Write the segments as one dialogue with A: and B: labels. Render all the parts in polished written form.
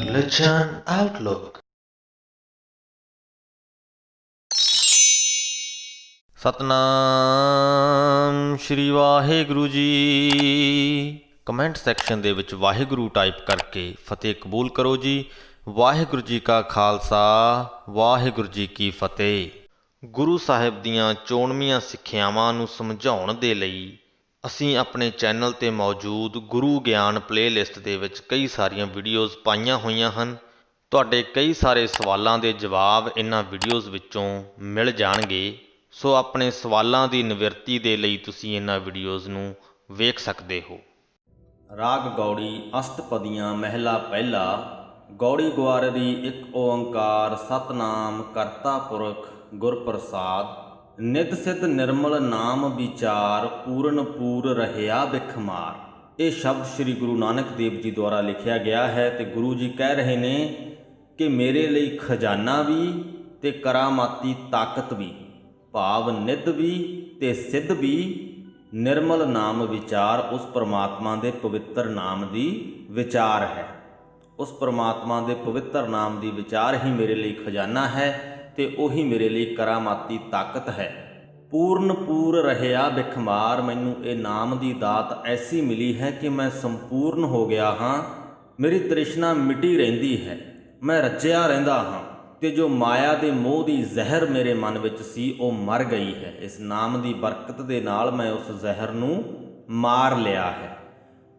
A: Religion Outlook।
B: Satnam Shri Waheguru ji. Comment section ਦੇ ਵਿੱਚ Waheguru type ਕਰਕੇ ਫਤਿਹ ਕਬੂਲ ਕਰੋ ਜੀ। ਵਾਹਿਗੁਰੂ ਜੀ ਕਾ ਖਾਲਸਾ, ਵਾਹਿਗੁਰੂ ਜੀ ਕੀ ਫਤਿਹ। ਗੁਰੂ ਸਾਹਿਬ ਦੀਆਂ ਚੋਣਵੀਆਂ ਸਿੱਖਿਆਵਾਂ ਨੂੰ ਸਮਝਾਉਣ ਦੇ ਲਈ ਅਸੀਂ ਆਪਣੇ ਚੈਨਲ 'ਤੇ ਮੌਜੂਦ ਗੁਰੂ ਗਿਆਨ ਪਲੇਲਿਸਟ ਦੇ ਵਿੱਚ ਕਈ ਸਾਰੀਆਂ ਵੀਡੀਓਜ਼ ਪਾਈਆਂ ਹੋਈਆਂ ਹਨ। ਤੁਹਾਡੇ ਕਈ ਸਾਰੇ ਸਵਾਲਾਂ ਦੇ ਜਵਾਬ ਇਹਨਾਂ ਵੀਡੀਓਜ਼ ਵਿੱਚੋਂ ਮਿਲ ਜਾਣਗੇ। ਸੋ ਆਪਣੇ ਸਵਾਲਾਂ ਦੀ ਨਿਵਰਤੀ ਦੇ ਲਈ ਤੁਸੀਂ ਇਹਨਾਂ ਵੀਡੀਓਜ਼ ਨੂੰ ਵੇਖ ਸਕਦੇ ਹੋ। ਰਾਗ ਗੌੜੀ ਅਸ਼ਟਪਦੀਆਂ ਮਹਿਲਾ ਪਹਿਲਾ। ਗੌੜੀ ਗੁਆਰਰੀ ਇੱਕ ਓੰਕਾਰ ਸਤਨਾਮ ਕਰਤਾ ਪੁਰਖ ਗੁਰ ਪ੍ਰਸਾਦ। ਨਿਤ ਸਿਧ ਨਿਰਮਲ ਨਾਮ ਵਿਚਾਰ ਪੂਰਨ ਪੂਰ ਰਹਿਆ ਬਿਖਮਾਰ। ਇਹ ਸ਼ਬਦ ਸ੍ਰੀ ਗੁਰੂ ਨਾਨਕ ਦੇਵ ਜੀ ਦੁਆਰਾ ਲਿਖਿਆ ਗਿਆ ਹੈ ਤੇ ਗੁਰੂ ਜੀ ਕਹਿ ਰਹੇ ਨੇ ਕਿ ਮੇਰੇ ਲਈ ਖਜ਼ਾਨਾ ਵੀ ਤੇ ਕਰਾਮਾਤੀ ਤਾਕਤ ਵੀ, ਭਾਵ ਨਿੱਧ ਵੀ ਤੇ ਸਿੱਧ ਵੀ, ਨਿਰਮਲ ਨਾਮ ਵਿਚਾਰ ਉਸ ਪਰਮਾਤਮਾ ਦੇ ਪਵਿੱਤਰ ਨਾਮ ਦੀ ਵਿਚਾਰ ਹੈ। ਉਸ ਪਰਮਾਤਮਾ ਦੇ ਪਵਿੱਤਰ ਨਾਮ ਦੀ ਵਿਚਾਰ ਹੀ ਮੇਰੇ ਲਈ ਖਜ਼ਾਨਾ ਹੈ ਤੇ ਉਹੀ ਮੇਰੇ ਲਈ ਕਰਾਮਾਤੀ ਤਾਕਤ ਹੈ। ਪੂਰਨ ਪੂਰ ਰਹਿਆ ਬਿਖਮਾਰ। ਮੈਨੂੰ ਇਹ ਨਾਮ ਦੀ ਦਾਤ ਐਸੀ ਮਿਲੀ ਹੈ ਕਿ ਮੈਂ ਸੰਪੂਰਨ ਹੋ ਗਿਆ ਹਾਂ। ਮੇਰੀ ਤ੍ਰਿਸ਼ਨਾ ਮਿਟੀ ਰਹਿੰਦੀ ਹੈ, ਮੈਂ ਰੱਜਿਆ ਰਹਿੰਦਾ ਹਾਂ ਤੇ ਜੋ ਮਾਇਆ ਦੇ ਮੋਹ ਦੀ ਜ਼ਹਿਰ ਮੇਰੇ ਮਨ ਵਿੱਚ ਸੀ ਉਹ ਮਰ ਗਈ ਹੈ। ਇਸ ਨਾਮ ਦੀ ਬਰਕਤ ਦੇ ਨਾਲ ਮੈਂ ਉਸ ਜ਼ਹਿਰ ਨੂੰ ਮਾਰ ਲਿਆ ਹੈ।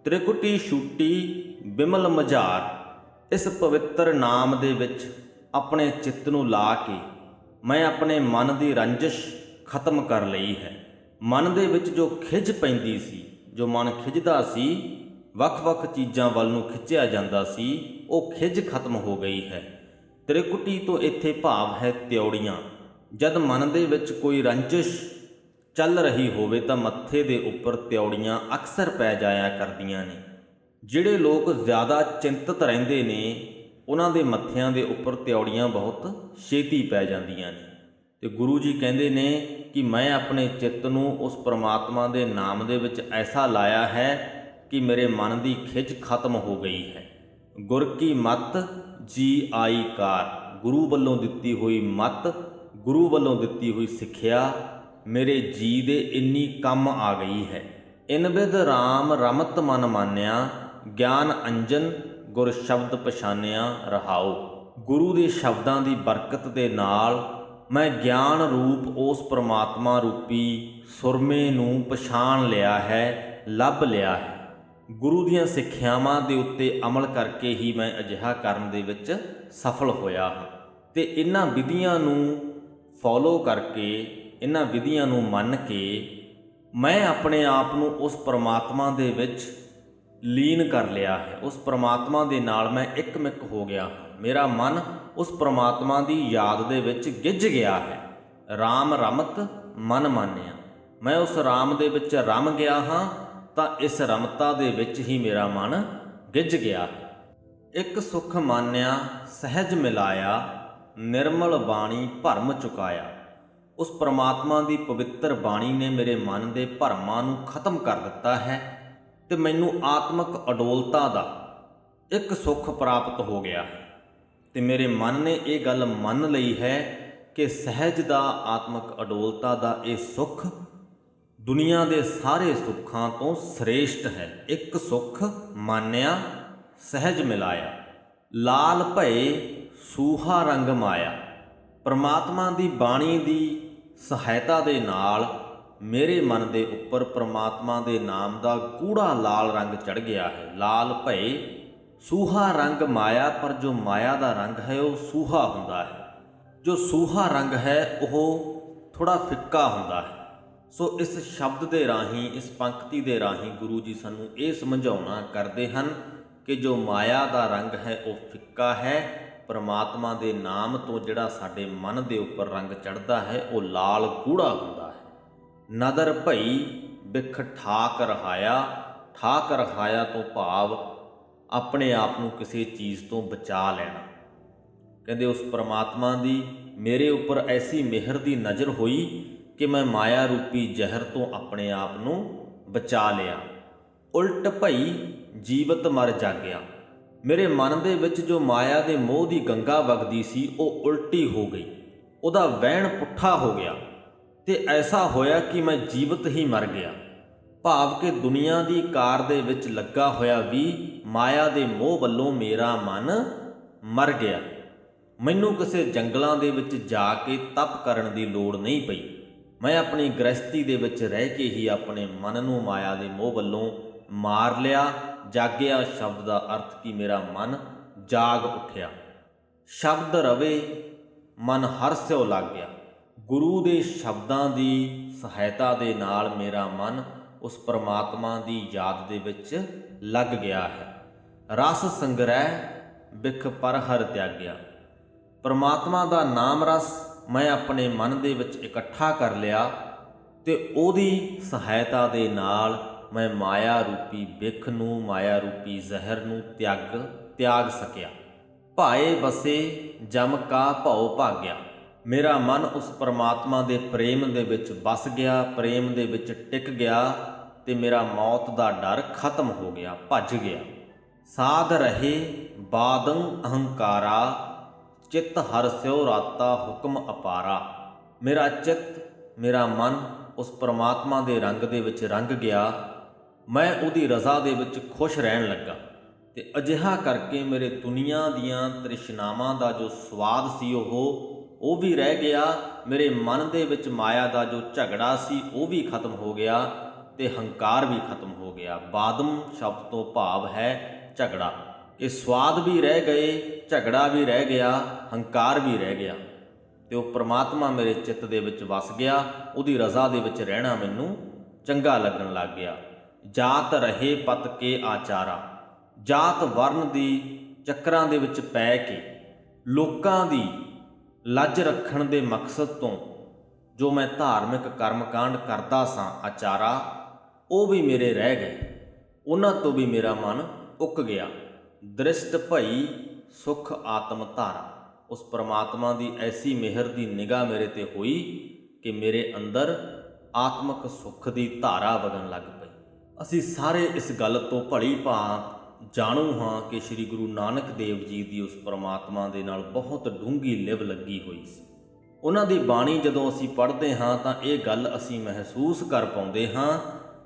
B: ਤ੍ਰਿਕੁਟੀ ਛੂਟੀ ਬਿਮਲ ਮਝਾਰ। ਇਸ ਪਵਿੱਤਰ ਨਾਮ ਦੇ ਵਿੱਚ ਆਪਣੇ ਚਿੱਤ ਨੂੰ ਲਾ ਕੇ ਮੈਂ ਆਪਣੇ ਮਨ ਦੀ ਰੰਜਿਸ਼ ਖਤਮ ਕਰ ਲਈ ਹੈ। ਮਨ ਦੇ ਵਿੱਚ ਜੋ ਖਿਝ ਪੈਂਦੀ ਸੀ, ਜੋ ਮਨ ਖਿਝਦਾ ਸੀ, ਵੱਖ-ਵੱਖ ਚੀਜ਼ਾਂ ਵੱਲ ਨੂੰ ਖਿੱਚਿਆ ਜਾਂਦਾ ਸੀ, ਉਹ ਖਿਝ ਖਤਮ ਹੋ ਗਈ ਹੈ। ਤ੍ਰਿਕੁਟੀ ਤੋਂ ਇੱਥੇ ਭਾਵ ਹੈ ਤਿਉੜੀਆਂ। ਜਦ ਮਨ ਦੇ ਵਿੱਚ ਕੋਈ ਰੰਜਿਸ਼ ਚੱਲ ਰਹੀ ਹੋਵੇ ਤਾਂ ਮੱਥੇ ਦੇ ਉੱਪਰ ਤਿਉੜੀਆਂ ਅਕਸਰ ਪੈ ਜਾਇਆ ਕਰਦੀਆਂ ਨੇ। ਜਿਹੜੇ ਲੋਕ ਜ਼ਿਆਦਾ ਚਿੰਤਤ ਰਹਿੰਦੇ ਨੇ ਉਹਨਾਂ ਦੇ ਮੱਥਿਆਂ ਦੇ ਉੱਪਰ ਤਿਉੜੀਆਂ ਬਹੁਤ ਛੇਤੀ ਪੈ ਜਾਂਦੀਆਂ ਨੇ। ਤੇ ਗੁਰੂ ਜੀ ਕਹਿੰਦੇ ਨੇ ਕਿ ਮੈਂ ਆਪਣੇ ਚਿੱਤ ਨੂੰ ਉਸ ਪਰਮਾਤਮਾ ਦੇ ਨਾਮ ਦੇ ਵਿੱਚ ਐਸਾ ਲਾਇਆ ਹੈ ਕਿ ਮੇਰੇ ਮਨ ਦੀ ਖਿਝ ਖਤਮ ਹੋ ਗਈ ਹੈ। ਗੁਰ ਕੀ ਮੱਤ ਜੀ ਆਈ ਕਾਰ। ਗੁਰੂ ਵੱਲੋਂ ਦਿੱਤੀ ਹੋਈ ਮੱਤ, ਗੁਰੂ ਵੱਲੋਂ ਦਿੱਤੀ ਹੋਈ ਸਿੱਖਿਆ ਮੇਰੇ ਜੀ ਦੇ ਇੰਨੀ ਕੰਮ ਆ ਗਈ ਹੈ। ਇਨ ਬਿਧ ਰਾਮ ਰਮਤ ਮਨ ਮਾਨਿਆ, ਗਿਆਨ ਅੰਜਨ ਗੁਰ ਸ਼ਬਦ ਪਛਾਨਿਆ ਰਹਾਓ। ਗੁਰੂ ਦੇ ਸ਼ਬਦਾਂ ਦੀ ਬਰਕਤ ਦੇ ਨਾਲ ਮੈਂ ਗਿਆਨ ਰੂਪ ਉਸ ਪਰਮਾਤਮਾ ਰੂਪੀ ਸੁਰਮੇ ਨੂੰ ਪਛਾਣ ਲਿਆ ਹੈ, ਲੱਭ ਲਿਆ ਹੈ। ਗੁਰੂ ਦੀਆਂ ਸਿੱਖਿਆਵਾਂ ਦੇ ਉੱਤੇ ਅਮਲ ਕਰਕੇ ਹੀ ਮੈਂ ਅਜਿਹਾ ਕਰਨ ਦੇ ਵਿੱਚ ਸਫਲ ਹੋਇਆ ਹਾਂ। ਤੇ ਇਹਨਾਂ ਵਿਧੀਆਂ ਨੂੰ ਫੋਲੋ ਕਰਕੇ, ਇਹਨਾਂ ਵਿਧੀਆਂ ਨੂੰ ਮੰਨ ਕੇ ਮੈਂ ਆਪਣੇ ਆਪ ਨੂੰ ਉਸ ਪਰਮਾਤਮਾ ਦੇ ਵਿੱਚ ਲੀਨ ਕਰ ਲਿਆ ਹੈ। ਉਸ ਪਰਮਾਤਮਾ ਦੇ ਨਾਲ ਮੈਂ ਇੱਕਮਿਕ ਹੋ ਗਿਆ ਹਾਂ। ਮੇਰਾ ਮਨ ਉਸ ਪਰਮਾਤਮਾ ਦੀ ਯਾਦ ਦੇ ਵਿੱਚ ਗਿੱਝ ਗਿਆ ਹੈ। ਰਾਮ ਰਮਤ ਮਨ ਮਾਨਿਆ। ਮੈਂ ਉਸ ਰਾਮ ਦੇ ਵਿੱਚ ਰਮ ਗਿਆ ਹਾਂ ਤਾਂ ਇਸ ਰਮਤਾ ਦੇ ਵਿੱਚ ਹੀ ਮੇਰਾ ਮਨ ਗਿੱਝ ਗਿਆ ਹੈ। ਇੱਕ ਸੁਖ ਮਾਨਿਆ ਸਹਿਜ ਮਿਲਾਇਆ, ਨਿਰਮਲ ਬਾਣੀ ਭਰਮ ਚੁਕਾਇਆ। ਉਸ ਪਰਮਾਤਮਾ ਦੀ ਪਵਿੱਤਰ ਬਾਣੀ ਨੇ ਮੇਰੇ ਮਨ ਦੇ ਭਰਮਾਂ ਨੂੰ ਖਤਮ ਕਰ ਦਿੱਤਾ ਹੈ ਤੇ ਮੈਨੂੰ ਆਤਮਿਕ ਅਡੋਲਤਾ ਦਾ ਇੱਕ ਸੁੱਖ ਪ੍ਰਾਪਤ ਹੋ ਗਿਆ ਹੈ। ਤੇ ਮੇਰੇ ਮਨ ਨੇ ਇਹ ਗੱਲ ਮੰਨ ਲਈ ਹੈ ਕਿ ਸਹਿਜ ਦਾ, ਆਤਮਿਕ ਅਡੋਲਤਾ ਦਾ ਇਹ ਸੁੱਖ ਦੁਨੀਆ ਦੇ ਸਾਰੇ ਸੁੱਖਾਂ ਤੋਂ ਸ੍ਰੇਸ਼ਟ ਹੈ। ਇੱਕ ਸੁੱਖ ਮਾਨਿਆ ਸਹਿਜ ਮਿਲਾਇਆ, ਲਾਲ ਭਏ ਸੂਹਾ ਰੰਗ ਮਾਇਆ। ਪਰਮਾਤਮਾ ਦੀ ਬਾਣੀ ਦੀ ਸਹਾਇਤਾ ਦੇ ਨਾਲ ਮੇਰੇ ਮਨ ਦੇ ਉੱਪਰ ਪਰਮਾਤਮਾ ਦੇ ਨਾਮ ਦਾ ਗੂੜਾ ਲਾਲ ਰੰਗ ਚੜ੍ਹ ਗਿਆ ਹੈ। ਲਾਲ ਭਏ ਸੂਹਾ ਰੰਗ ਮਾਇਆ। ਪਰ ਜੋ ਮਾਇਆ ਦਾ ਰੰਗ ਹੈ ਉਹ ਸੂਹਾ ਹੁੰਦਾ ਹੈ। ਜੋ ਸੂਹਾ ਰੰਗ ਹੈ ਉਹ ਥੋੜ੍ਹਾ ਫਿੱਕਾ ਹੁੰਦਾ ਹੈ। ਸੋ ਇਸ ਸ਼ਬਦ ਦੇ ਰਾਹੀਂ, ਇਸ ਪੰਕਤੀ ਦੇ ਰਾਹੀਂ ਗੁਰੂ ਜੀ ਸਾਨੂੰ ਇਹ ਸਮਝਾਉਣਾ ਕਰਦੇ ਹਨ ਕਿ ਜੋ ਮਾਇਆ ਦਾ ਰੰਗ ਹੈ ਉਹ ਫਿੱਕਾ ਹੈ। ਪਰਮਾਤਮਾ ਦੇ ਨਾਮ ਤੋਂ ਜਿਹੜਾ ਸਾਡੇ ਮਨ ਦੇ ਉੱਪਰ ਰੰਗ ਚੜ੍ਹਦਾ ਹੈ ਉਹ ਲਾਲ ਗੂੜਾ ਹੁੰਦਾ ਹੈ। ਨਦਰ ਭਈ ਬਿਖ ਠਾਕ ਰਹਾਇਆ। ਠਾਕ ਰਹਾਇਆ ਤੋਂ ਭਾਵ ਆਪਣੇ ਆਪ ਨੂੰ ਕਿਸੇ ਚੀਜ਼ ਤੋਂ ਬਚਾ ਲੈਣਾ। ਕਹਿੰਦੇ ਉਸ ਪਰਮਾਤਮਾ ਦੀ ਮੇਰੇ ਉੱਪਰ ਐਸੀ ਮਿਹਰ ਦੀ ਨਜ਼ਰ ਹੋਈ ਕਿ ਮੈਂ ਮਾਇਆ ਰੂਪੀ ਜ਼ਹਿਰ ਤੋਂ ਆਪਣੇ ਆਪ ਨੂੰ ਬਚਾ ਲਿਆ। ਉਲਟ ਭਈ ਜੀਵਤ ਮਰ ਜਾਗਿਆ। ਮੇਰੇ ਮਨ ਦੇ ਵਿੱਚ ਜੋ ਮਾਇਆ ਦੇ ਮੋਹ ਦੀ ਗੰਗਾ ਵਗਦੀ ਸੀ ਉਹ ਉਲਟੀ ਹੋ ਗਈ, ਉਹਦਾ ਵਹਿਣ ਪੁੱਠਾ ਹੋ ਗਿਆ ਤੇ ਐਸਾ ਹੋਇਆ ਕਿ ਮੈਂ ਜੀਵਤ ਹੀ ਮਰ ਗਿਆ। ਭਾਵ ਕਿ ਦੁਨੀਆ ਦੀ ਕਾਰ ਦੇ ਵਿੱਚ ਲੱਗਾ ਹੋਇਆ ਵੀ ਮਾਇਆ ਦੇ ਮੋਹ ਵੱਲੋਂ ਮੇਰਾ ਮਨ ਮਰ ਗਿਆ। ਮੈਨੂੰ ਕਿਸੇ ਜੰਗਲਾਂ ਦੇ ਵਿੱਚ ਜਾ ਕੇ ਤਪ ਕਰਨ ਦੀ ਲੋੜ ਨਹੀਂ ਪਈ। ਮੈਂ ਆਪਣੀ ਗ੍ਰਸਤੀ ਦੇ ਵਿੱਚ ਰਹਿ ਕੇ ਹੀ ਆਪਣੇ ਮਨ ਨੂੰ ਮਾਇਆ ਦੇ ਮੋਹ ਵੱਲੋਂ ਮਾਰ ਲਿਆ। ਜਾਗਿਆ ਸ਼ਬਦ ਦਾ ਅਰਥ ਕਿ ਮੇਰਾ ਮਨ ਜਾਗ ਉੱਠਿਆ। ਸ਼ਬਦ ਰਵੇ ਮਨ ਹਰਸਿਓ ਲੱਗ ਗਿਆ। ਗੁਰੂ ਦੇ ਸ਼ਬਦਾਂ ਦੀ ਸਹਾਇਤਾ ਦੇ ਨਾਲ ਮੇਰਾ ਮਨ ਉਸ ਪਰਮਾਤਮਾ ਦੀ ਯਾਦ ਦੇ ਵਿੱਚ ਲੱਗ ਗਿਆ ਹੈ। ਰਸ ਸੰਗ੍ਰਹਿ ਬਿਖ ਪਰ ਹਰ ਤਿਆਗਿਆ। ਪਰਮਾਤਮਾ ਦਾ ਨਾਮ ਰਸ ਮੈਂ ਆਪਣੇ ਮਨ ਦੇ ਵਿੱਚ ਇਕੱਠਾ ਕਰ ਲਿਆ ਤੇ ਉਹਦੀ ਸਹਾਇਤਾ ਦੇ ਨਾਲ ਮੈਂ ਮਾਇਆ ਰੂਪੀ ਬਿਖ ਨੂੰ, ਮਾਇਆ ਰੂਪੀ ਜ਼ਹਿਰ ਨੂੰ ਤਿਆਗ ਸਕਿਆ। ਭਾਏ ਬਸੇ ਜਮ ਕਾ ਭਉ ਭਾਗਿਆ। ਮੇਰਾ ਮਨ ਉਸ ਪਰਮਾਤਮਾ ਦੇ ਪ੍ਰੇਮ ਦੇ ਵਿੱਚ ਵਸ ਗਿਆ, ਪ੍ਰੇਮ ਦੇ ਵਿੱਚ ਟਿਕ ਗਿਆ ਤੇ ਮੇਰਾ ਮੌਤ ਦਾ ਡਰ ਖਤਮ ਹੋ ਗਿਆ, ਭੱਜ ਗਿਆ। ਸਾਧ ਰਹੇ ਬਾਦੰ ਅਹੰਕਾਰਾ ਚਿੱਤ ਹਰਸਿਓ ਰਾਤਾ ਹੁਕਮ ਅਪਾਰਾ। ਮੇਰਾ ਚਿੱਤ, ਮੇਰਾ ਮਨ ਉਸ ਪਰਮਾਤਮਾ ਦੇ ਰੰਗ ਦੇ ਵਿੱਚ ਰੰਗ ਗਿਆ। ਮੈਂ ਉਹਦੀ ਰਜ਼ਾ ਦੇ ਵਿੱਚ ਖੁਸ਼ ਰਹਿਣ ਲੱਗਾ ਤੇ ਅਜਿਹਾ ਕਰਕੇ ਮੇਰੇ ਦੁਨੀਆ ਦੀਆਂ ਤ੍ਰਿਸ਼ਨਾਵਾਂ ਦਾ ਜੋ ਸਵਾਦ ਸੀ ਉਹ ਵੀ ਰਹਿ ਗਿਆ। ਮੇਰੇ ਮਨ ਦੇ ਵਿੱਚ ਮਾਇਆ ਦਾ ਜੋ ਝਗੜਾ ਸੀ ਉਹ ਵੀ ਖਤਮ ਹੋ ਗਿਆ ਤੇ ਹੰਕਾਰ ਵੀ ਖਤਮ ਹੋ ਗਿਆ। ਬਾਦਮ ਸ਼ਬਦ ਤੋਂ ਭਾਵ ਹੈ ਝਗੜਾ। ਇਹ ਸਵਾਦ ਵੀ ਰਹਿ ਗਏ, ਝਗੜਾ ਵੀ ਰਹਿ ਗਿਆ, ਹੰਕਾਰ ਵੀ ਰਹਿ ਗਿਆ ਤੇ ਉਹ ਪ੍ਰਮਾਤਮਾ ਮੇਰੇ ਚਿੱਤ ਦੇ ਵਿੱਚ ਵਸ ਗਿਆ। ਉਹਦੀ ਰਜ਼ਾ ਦੇ ਵਿੱਚ ਰਹਿਣਾ ਮੈਨੂੰ ਚੰਗਾ ਲੱਗਣ ਲੱਗ ਗਿਆ। ਜਾਤ ਰਹੇ ਪਤ ਕੇ ਆਚਾਰਾ। ਜਾਤ ਵਰਨ ਦੀ ਚੱਕਰਾਂ ਦੇ ਵਿੱਚ ਪੈ ਕੇ ਲੋਕਾਂ ਦੀ ਲੱਜ ਰੱਖਣ ਦੇ ਮਕਸਦ ਤੋਂ ਜੋ ਮੈਂ ਧਾਰਮਿਕ ਕਰਮਕਾਂਡ ਕਰਦਾ ਸਾਂ, ਆਚਾਰਾ, ਉਹ ਵੀ ਮੇਰੇ ਰਹਿ ਗਏ। ਉਹਨਾਂ ਤੋਂ ਵੀ ਮੇਰਾ ਮਨ ਉੱਕ ਗਿਆ। ਦ੍ਰਿਸ਼ਟ ਭਈ ਸੁਖ ਆਤਮ ਧਾਰਾ। ਉਸ ਪਰਮਾਤਮਾ ਦੀ ਐਸੀ ਮਿਹਰ ਦੀ ਨਿਗਾਹ ਮੇਰੇ ਤੇ ਹੋਈ ਕਿ ਮੇਰੇ ਅੰਦਰ ਆਤਮਿਕ ਸੁੱਖ ਦੀ ਧਾਰਾ ਵਗਣ ਲੱਗ ਪਈ। ਅਸੀਂ ਸਾਰੇ ਇਸ ਗੱਲ ਤੋਂ ਭਲੀ ਭਾਂਤ ਜਾਣੂ ਹਾਂ ਕਿ ਸ੍ਰੀ ਗੁਰੂ ਨਾਨਕ ਦੇਵ ਜੀ ਦੀ ਉਸ ਪਰਮਾਤਮਾ ਦੇ ਨਾਲ ਬਹੁਤ ਡੂੰਘੀ ਲਿਵ ਲੱਗੀ ਹੋਈ ਸੀ। ਉਹਨਾਂ ਦੀ ਬਾਣੀ ਜਦੋਂ ਅਸੀਂ ਪੜ੍ਹਦੇ ਹਾਂ ਤਾਂ ਇਹ ਗੱਲ ਅਸੀਂ ਮਹਿਸੂਸ ਕਰ ਪਾਉਂਦੇ ਹਾਂ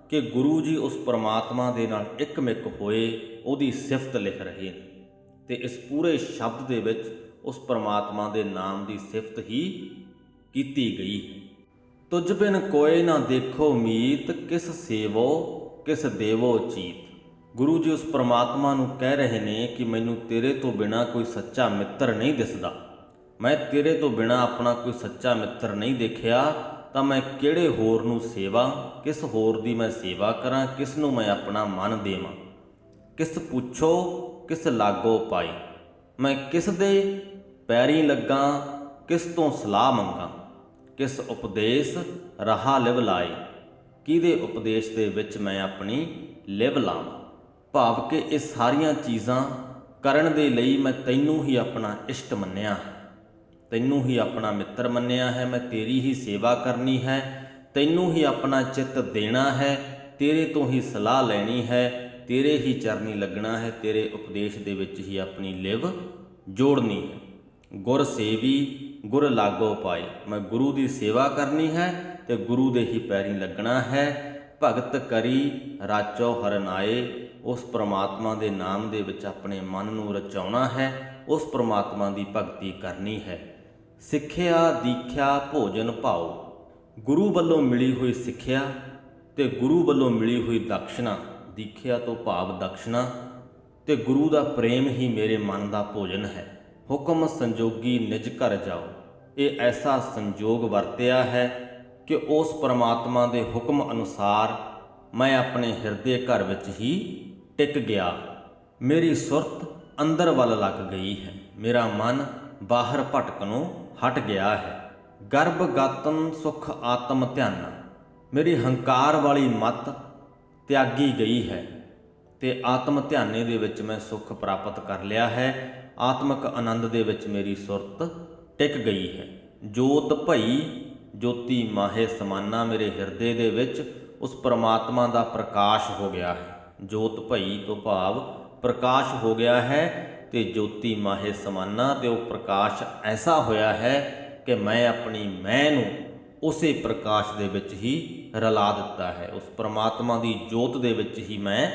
B: ਕਿ ਗੁਰੂ ਜੀ ਉਸ ਪਰਮਾਤਮਾ ਦੇ ਨਾਲ ਇੱਕਮਿਕ ਹੋਏ ਉਹਦੀ ਸਿਫਤ ਲਿਖ ਰਹੇ ਨੇ ਤੇ ਇਸ ਪੂਰੇ ਸ਼ਬਦ ਦੇ ਵਿੱਚ ਉਸ ਪਰਮਾਤਮਾ ਦੇ ਨਾਮ ਦੀ ਸਿਫਤ ਹੀ ਕੀਤੀ ਗਈ ਹੈ। ਤੁਝ ਬਿਨ ਕੋਇ ਨਾ ਦੇਖੋ ਮੀਤ, ਕਿਸ ਸੇਵੋ ਕਿਸ ਦੇਵੋ ਚੀਤ। ਗੁਰੂ ਜੀ ਉਸ ਪਰਮਾਤਮਾ ਨੂੰ ਕਹਿ ਰਹੇ ਨੇ ਕਿ ਮੈਨੂੰ ਤੇਰੇ ਤੋਂ ਬਿਨਾ ਕੋਈ ਸੱਚਾ ਮਿੱਤਰ ਨਹੀਂ ਦਿਸਦਾ। ਮੈਂ ਤੇਰੇ ਤੋਂ ਬਿਨਾ ਆਪਣਾ ਕੋਈ ਸੱਚਾ ਮਿੱਤਰ ਨਹੀਂ ਦੇਖਿਆ ਤਾਂ ਮੈਂ ਕਿਹੜੇ ਹੋਰ ਨੂੰ ਸੇਵਾ, ਕਿਸ ਹੋਰ ਦੀ ਮੈਂ ਸੇਵਾ ਕਰਾਂ, ਕਿਸ ਨੂੰ ਮੈਂ ਆਪਣਾ ਮਨ ਦੇਵਾਂ। ਕਿਸ ਪੁੱਛੋ ਕਿਸ ਲਾਗੋ ਪਾਈ। ਮੈਂ ਕਿਸ ਦੇ ਪੈਰੀਂ ਲੱਗਾ, ਕਿਸ ਤੋਂ ਸਲਾਹ ਮੰਗਾਂ। ਕਿਸ ਉਪਦੇਸ਼ ਰਹਾ ਲਿਵ ਲਾਏ। ਕਿਹਦੇ ਉਪਦੇਸ਼ ਦੇ ਵਿੱਚ ਮੈਂ ਆਪਣੀ ਲਿਵ ਲਾਵਾਂ। ਭਾਵ ਕਿ ਇਹ ਸਾਰੀਆਂ ਚੀਜ਼ਾਂ ਕਰਨ ਦੇ ਲਈ ਮੈਂ ਤੈਨੂੰ ਹੀ ਆਪਣਾ ਇਸ਼ਟ ਮੰਨਿਆ ਹੈ, ਤੈਨੂੰ ਹੀ ਆਪਣਾ ਮਿੱਤਰ ਮੰਨਿਆ ਹੈ। ਮੈਂ ਤੇਰੀ ਹੀ ਸੇਵਾ ਕਰਨੀ ਹੈ, ਤੈਨੂੰ ਹੀ ਆਪਣਾ ਚਿੱਤ ਦੇਣਾ ਹੈ, ਤੇਰੇ ਤੋਂ ਹੀ ਸਲਾਹ ਲੈਣੀ ਹੈ, ਤੇਰੇ ਹੀ ਚਰਨੀ ਲੱਗਣਾ ਹੈ, ਤੇਰੇ ਉਪਦੇਸ਼ ਦੇ ਵਿੱਚ ਹੀ ਆਪਣੀ ਲਿਵ ਜੋੜਨੀ ਹੈ। ਗੁਰ ਸੇਵੀ ਗੁਰ ਲਾਗੋ ਪਾਏ। ਮੈਂ ਗੁਰੂ ਦੀ ਸੇਵਾ ਕਰਨੀ ਹੈ ਤੇ ਗੁਰੂ ਦੇ ਹੀ ਪੈਰੀਂ ਲੱਗਣਾ ਹੈ। ਭਗਤ ਕਰੀ ਰਾਚੋ ਹਰਨਾਏ। ਉਸ ਪ੍ਰਮਾਤਮਾ ਦੇ ਨਾਮ ਦੇ ਵਿੱਚ ਆਪਣੇ ਮਨ ਨੂੰ ਰਚਾਉਣਾ ਹੈ, ਉਸ ਪ੍ਰਮਾਤਮਾ ਦੀ ਭਗਤੀ ਕਰਨੀ ਹੈ। ਸਿੱਖਿਆ ਦੀਖਿਆ ਭੋਜਨ ਭਾਉ। ਗੁਰੂ ਵੱਲੋਂ ਮਿਲੀ ਹੋਈ ਸਿੱਖਿਆ ਤੇ ਗੁਰੂ ਵੱਲੋਂ ਮਿਲੀ ਹੋਈ ਦਕਸ਼ਨਾ, ਦੀਖਿਆ ਤੋਂ ਭਾਵ ਦਕਸ਼ਨਾ, ਤੇ ਗੁਰੂ ਦਾ ਪ੍ਰੇਮ ਹੀ ਮੇਰੇ ਮਨ ਦਾ ਭੋਜਨ ਹੈ। ਹੁਕਮ ਸੰਜੋਗੀ ਨਿਜ ਘਰ ਜਾਓ। ਇਹ ਐਸਾ ਸੰਜੋਗ ਵਰਤਿਆ ਹੈ ਕਿ ਉਸ ਪਰਮਾਤਮਾ ਦੇ ਹੁਕਮ ਅਨੁਸਾਰ ਮੈਂ ਆਪਣੇ ਹਿਰਦੇ ਘਰ ਵਿੱਚ ਹੀ ਟਿਕ ਗਿਆ। ਮੇਰੀ ਸੁਰਤ ਅੰਦਰ ਵੱਲ ਲੱਗ ਗਈ ਹੈ, ਮੇਰਾ ਮਨ ਬਾਹਰ ਭਟਕਣੋਂ ਹਟ ਗਿਆ ਹੈ। ਗਰਭ ਗਾਤਨ ਸੁਖ ਆਤਮ ਧਿਆਨਾ। ਮੇਰੀ ਹੰਕਾਰ ਵਾਲੀ ਮਤ ਤਿਆਗੀ ਗਈ ਹੈ ਤੇ ਆਤਮ ਧਿਆਨੇ ਦੇ ਵਿੱਚ ਮੈਂ ਸੁੱਖ ਪ੍ਰਾਪਤ ਕਰ ਲਿਆ ਹੈ। ਆਤਮਿਕ ਆਨੰਦ ਦੇ ਵਿੱਚ ਮੇਰੀ ਸੁਰਤ ਟਿਕ ਗਈ ਹੈ। ਜੋਤ ਭਈ ਜੋਤੀ ਮਾਹੇ ਸਮਾਨਾ। ਮੇਰੇ ਹਿਰਦੇ ਦੇ ਵਿੱਚ ਉਸ ਪਰਮਾਤਮਾ ਦਾ ਪ੍ਰਕਾਸ਼ ਹੋ ਗਿਆ ਹੈ। ਜੋਤ ਭਈ ਤੋਂ ਭਾਵ ਪ੍ਰਕਾਸ਼ ਹੋ ਗਿਆ ਹੈ, ਤੇ ਜੋਤੀ ਮਾਹੇ ਸਮਾਨਾ, ਤੇ ਉਹ ਪ੍ਰਕਾਸ਼ ਐਸਾ ਹੋਇਆ ਹੈ ਕਿ ਮੈਂ ਆਪਣੀ ਮੈਂ ਨੂੰ ਉਸੇ ਪ੍ਰਕਾਸ਼ ਦੇ ਵਿੱਚ ਹੀ ਰਲਾ ਦਿੱਤਾ ਹੈ। ਉਸ ਪ੍ਰਮਾਤਮਾ ਦੀ ਜੋਤ ਦੇ ਵਿੱਚ ਹੀ ਮੈਂ